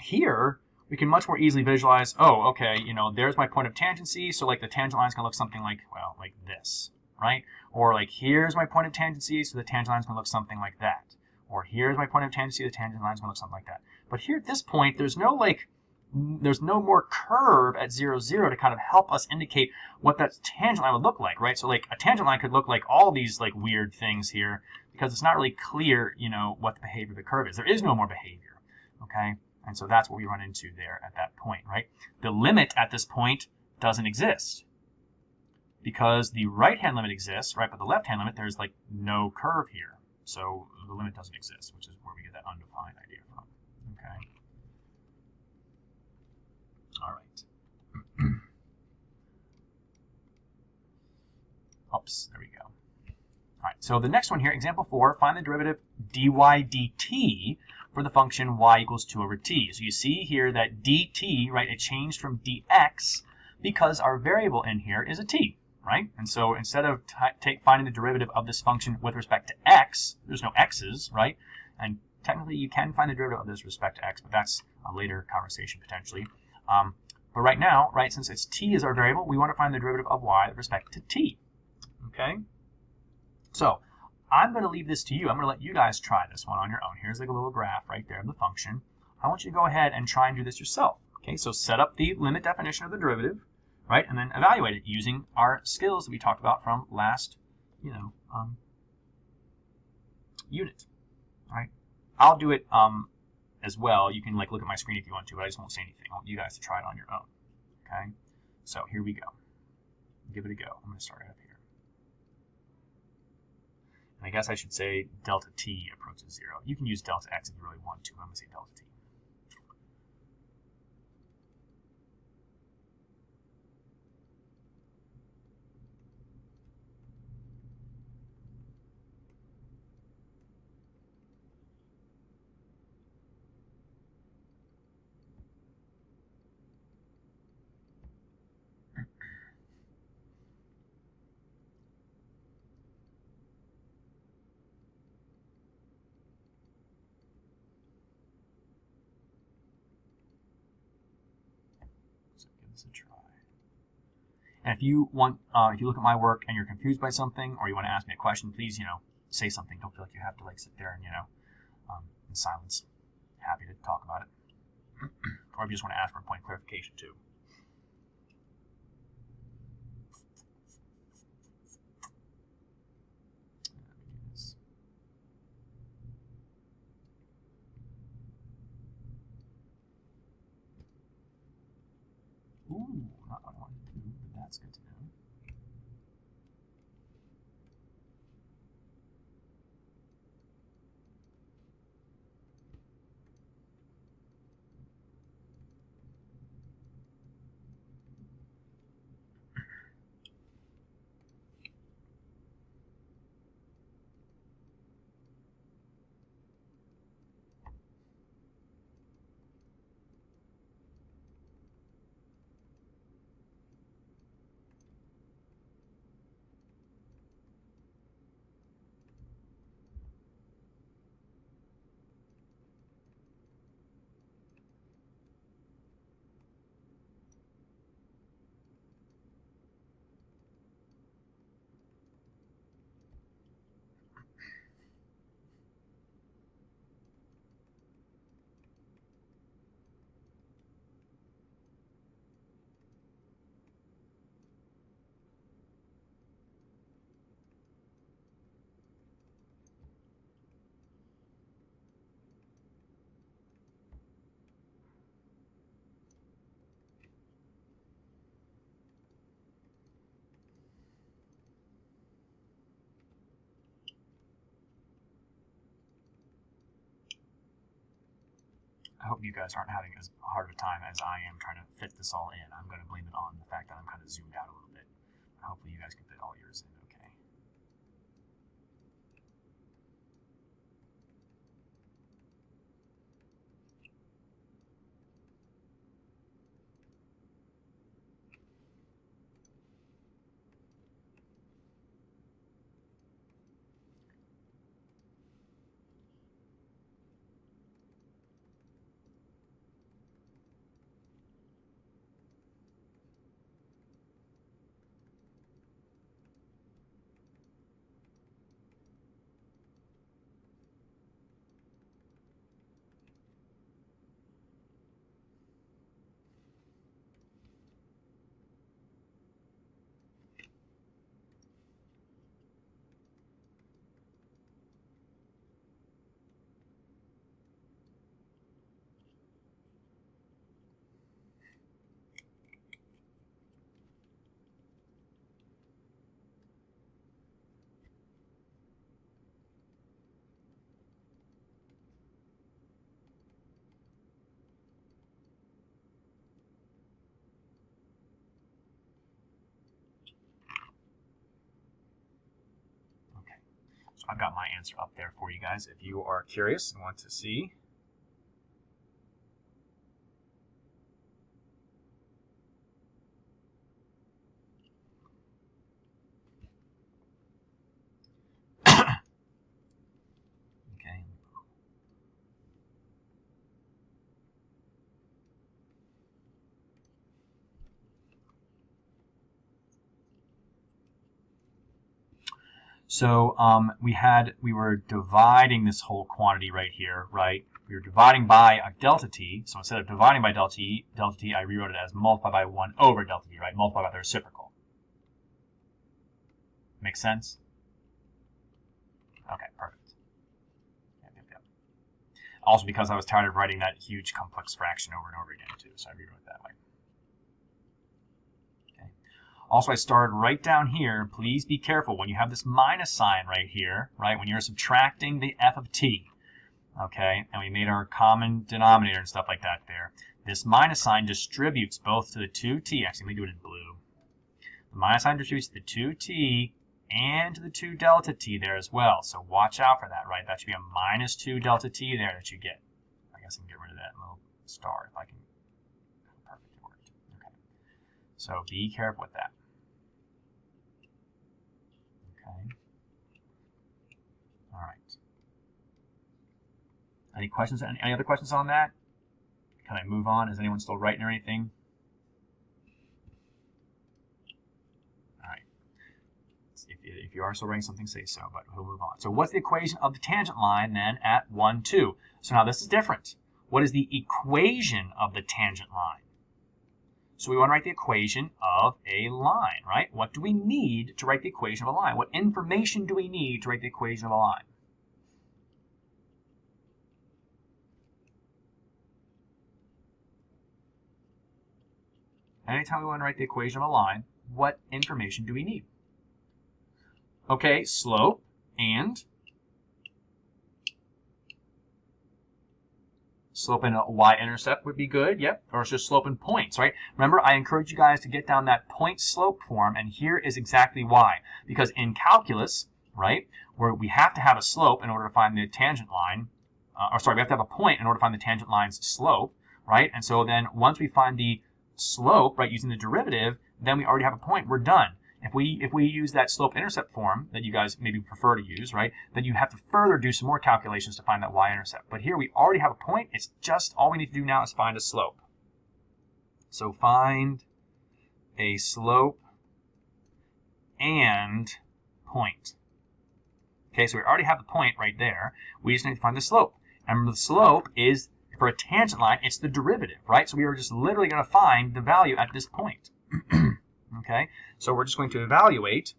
here, we can much more easily visualize, oh, okay, you know, there's my point of tangency, so like the tangent line is going to look something like, well, like this, right? Or like, here's my point of tangency, so the tangent line is going to look something like that. Or here's my point of tangency, the tangent line is going to look something like that. But here at this point, there's no more curve at 0, 0 to kind of help us indicate what that tangent line would look like, right? So like a tangent line could look like all these like weird things here, because it's not really clear, you know, what the behavior of the curve is. There is no more behavior, okay? And so that's what we run into there at that point, right? The limit at this point doesn't exist because the right-hand limit exists, right? But the left-hand limit, there's like no curve here. So the limit doesn't exist, which is where we get that undefined idea from, okay? All right. Oops, there we go. All right, so the next one here, example 4, find the derivative dy dt for the function y equals 2 over t. So you see here that dt, right, it changed from dx because our variable in here is a t, right? And so instead of finding the derivative of this function with respect to x, there's no x's, right? And technically you can find the derivative of this with respect to x, but that's a later conversation potentially. But right now, right, since it's t is our variable, we want to find the derivative of y with respect to t, okay? So I'm going to leave this to you. I'm going to let you guys try this one on your own. Here's like a little graph right there of the function. I want you to go ahead and try and do this yourself. Okay, so set up the limit definition of the derivative, right, and then evaluate it using our skills that we talked about from last, unit. All right. I'll do it as well. You can like look at my screen if you want to, but I just won't say anything. I want you guys to try it on your own. Okay. So here we go. Give it a go. I'm going to start right up here. And I guess I should say delta t approaches 0. You can use delta x if you really want to. I'm going to say delta t. So give this a try. And if you want, if you look at my work and you're confused by something, or you want to ask me a question, please, say something. Don't feel like you have to like sit there and, in silence. Happy to talk about it. Or if you just want to ask for a point of clarification too. Ooh, not what I wanted to do, but that's good to know. I hope you guys aren't having as hard of a time as I am trying to fit this all in. I'm going to blame it on the fact that I'm kind of zoomed out a little bit. Hopefully you guys can fit all yours in okay. So I've got my answer up there for you guys if you are curious and want to see. Okay. So we were dividing this whole quantity right here, right? We were dividing by a delta t. So instead of dividing by delta t, I rewrote it as multiply by 1 over delta t, right? Multiply by the reciprocal. Make sense? Okay, perfect. Also because I was tired of writing that huge complex fraction over and over again too, so I rewrote it that way. Okay. Also, I started right down here. Please be careful when you have this minus sign right here, right? When you're subtracting the f of t, okay, and we made our common denominator and stuff like that there. This minus sign distributes both to the 2t. Actually, let me do it in blue. The minus sign distributes to the 2t and to the 2 delta t there as well. So watch out for that, right? That should be a minus 2 delta t there that you get. I guess I can get rid of that little star if I can. Perfect, it worked. Okay. So be careful with that. Okay. All right. Any questions? Any other questions on that? Can I move on? Is anyone still writing or anything? All right. If you are still writing something, say so, but we'll move on. So what's the equation of the tangent line then at 1, 2? So now this is different. What is the equation of the tangent line? So we want to write the equation of a line, right? What do we need to write the equation of a line? What information do we need to write the equation of a line? Anytime we want to write the equation of a line, what information do we need? Okay, slope and a y-intercept would be good, yep, or it's just slope and points, right? Remember, I encourage you guys to get down that point-slope form, and here is exactly why. Because in calculus, right, where we have to have a slope in order to find the tangent line, we have to have a point in order to find the tangent line's slope, right? And so then once we find the slope, right, using the derivative, then we already have a point. We're done. If we use that slope-intercept form that you guys maybe prefer to use, right, then you have to further do some more calculations to find that y-intercept. But here we already have a point. It's just all we need to do now is find a slope. So find a slope and point. Okay, so we already have the point right there. We just need to find the slope. And the slope is, for a tangent line, it's the derivative, right? So we are just literally going to find the value at this point. Okay, so we're just going to evaluate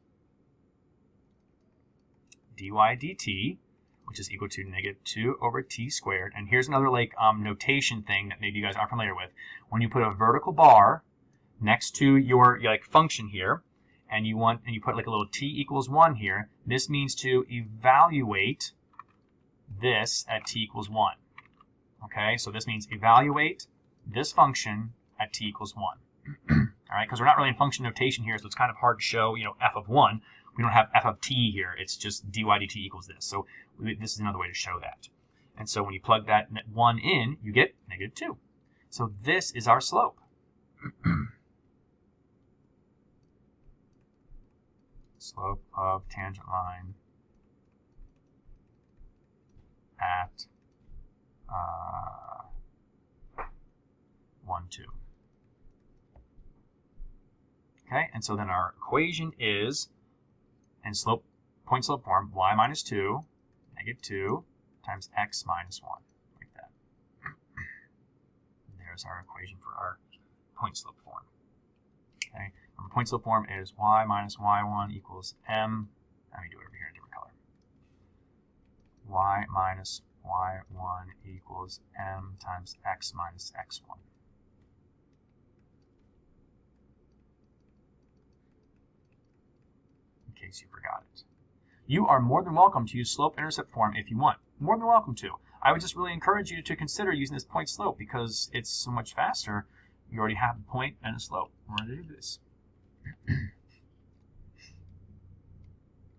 dy dt, which is equal to -2 over t squared. And here's another notation thing that maybe you guys aren't familiar with. When you put a vertical bar next to your function here, and you put like a little t equals 1 here, this means to evaluate this at t equals 1. Okay, so this means evaluate this function at t equals 1. All right, because we're not really in function notation here, so it's kind of hard to show, f of 1. We don't have f of t here. It's just dy dt equals this. So this is another way to show that. And so when you plug that 1 in, you get -2. So this is our slope. Slope of tangent line at 1, 2. Okay, and so then our equation is, in point-slope form, y minus 2, -2, times x minus 1, like that. And there's our equation for our point-slope form. Okay, our point-slope form is y minus y1 equals m. Let me do it over here in a different color. Y minus y1 equals m times x minus x1. In case you forgot it. You are more than welcome to use slope-intercept form if you want. More than welcome to. I would just really encourage you to consider using this point-slope because it's so much faster. You already have a point and a slope. We're going to do this.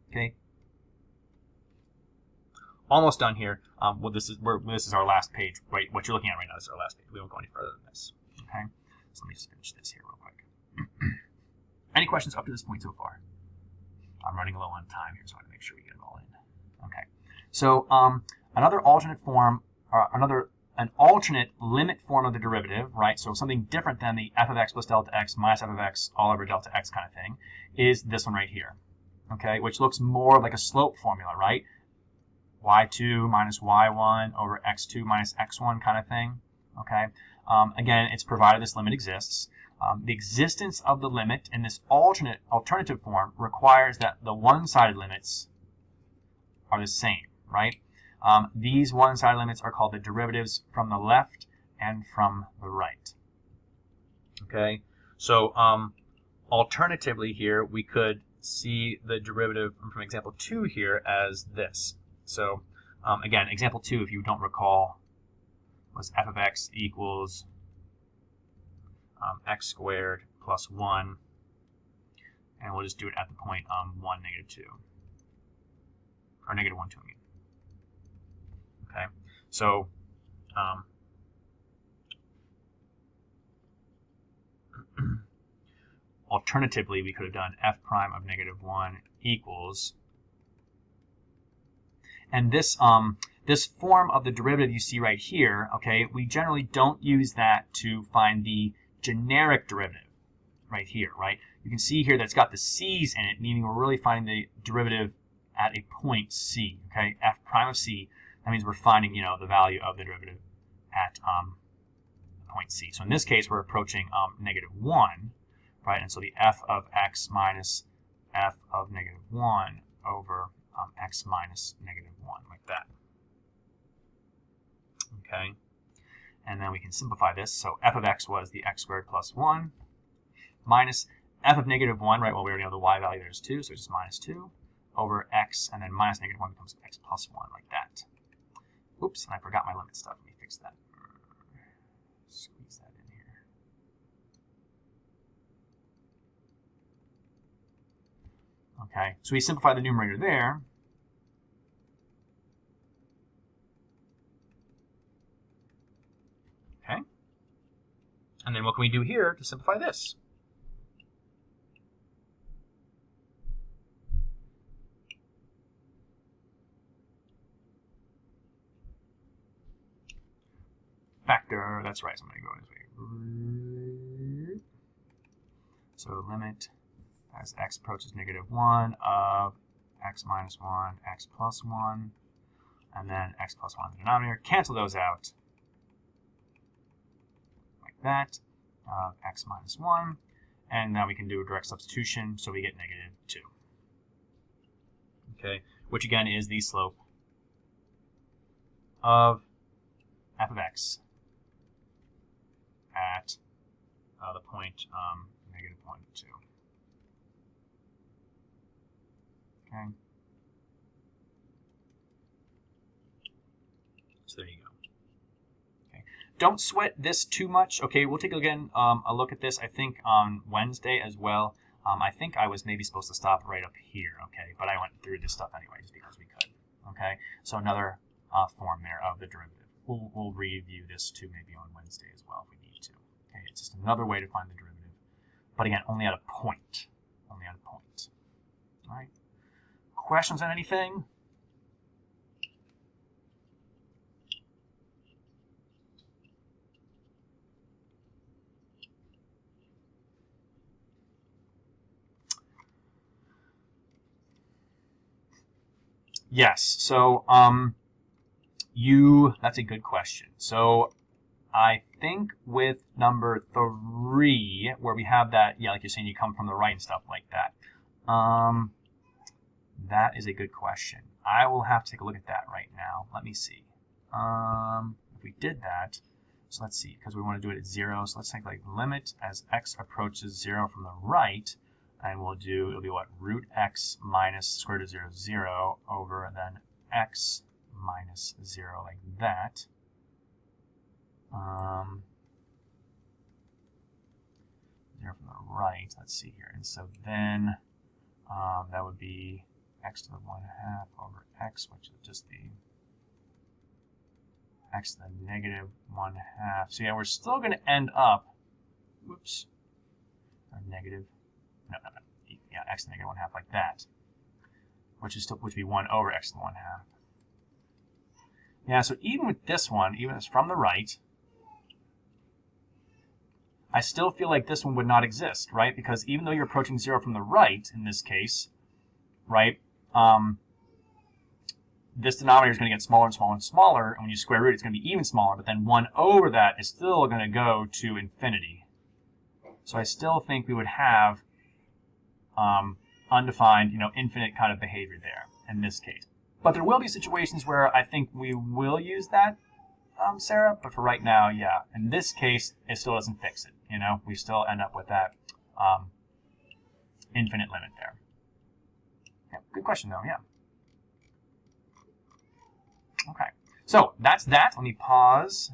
Okay. Almost done here. Well, this is our last page. Right, what you're looking at right now is our last page. We won't go any further than this. Okay. So let me just finish this here real quick. Any questions up to this point so far? I'm running low on time here, so I want to make sure we get it all in. Okay. So another alternate form, or an alternate limit form of the derivative, right? So something different than the f of x plus delta x minus f of x all over delta x kind of thing, is this one right here. Okay, which looks more like a slope formula, right? y2 minus y1 over x2 minus x1 kind of thing. Okay. Again, it's provided this limit exists. The existence of the limit in this alternative form requires that the one-sided limits are the same, right? These one-sided limits are called the derivatives from the left and from the right. Okay, so alternatively here, we could see the derivative from example 2 here as this. So again, example 2, if you don't recall, was f of x equals x squared plus 1. And we'll just do it at the point 1, negative 2. Or negative 1, 2, I mean. Okay, so alternatively, we could have done f prime of negative 1 equals, and this this form of the derivative you see right here, okay, we generally don't use that to find the generic derivative right here, right? You can see here that it's got the c's in it, meaning we're really finding the derivative at a point c, okay? F prime of c, that means we're finding, the value of the derivative at point c. So in this case, we're approaching negative 1, right? And so the f of x minus f of negative 1 over x minus negative 1, like that. Okay? And then we can simplify this. So f of x was the x squared plus 1 minus f of negative 1, right? Well, we already know the y value there is 2, so it's just minus 2 over x, and then minus negative 1 becomes x plus 1, like that. Oops, I forgot my limit stuff. Let me fix that. Squeeze that in here. Okay, so we simplify the numerator there. Okay, and then what can we do here to simplify this? Factor, that's right, so I'm going to go this way. So limit as x approaches negative 1 of x minus 1, x plus 1, and then x plus 1 in the denominator. Cancel those out like that, x minus 1, and now we can do a direct substitution, so we get negative 2. Okay, which again is the slope of f of x at the point negative 1, 2. Okay. So there you go. Okay. Don't sweat this too much. Okay, we'll take again a look at this, I think, on Wednesday as well. I think I was maybe supposed to stop right up here, okay, but I went through this stuff anyway just because we could. Okay, so another form there of the derivative. We'll review this too maybe on Wednesday as well if we need to. Okay, it's just another way to find the derivative. But again, only at a point. Only at a point. All right. Questions on anything? Yes. So that's a good question. So I think with number 3, where we have that, yeah, like you're saying, you come from the right and stuff like that. That is a good question. I will have to take a look at that right now. Let me see. If we did that, so let's see, because we want to do it at 0. So let's take like limit as x approaches 0 from the right, and it'll be what? Root x minus square root of 0, 0 over then x minus 0, like that. 0 from the right, let's see here. And so then that would be x to the 1/2 over x, which is just the x to the negative 1/2. So yeah, we're still going to end up, whoops, or negative, no, yeah, x to the negative 1/2 like that, which would be 1 over x to the 1/2. Yeah, so even with this one, even if it's from the right, I still feel like this one would not exist, right? Because even though you're approaching 0 from the right, in this case, right, this denominator is going to get smaller and smaller and smaller, and when you square root, it's going to be even smaller, but then 1 over that is still going to go to infinity. So I still think we would have undefined, infinite kind of behavior there in this case. But there will be situations where I think we will use that, Sarah. But for right now, yeah. In this case, it still doesn't fix it. You know, we still end up with that infinite limit there. Yeah, good question, though. Yeah. Okay. So that's that. Let me pause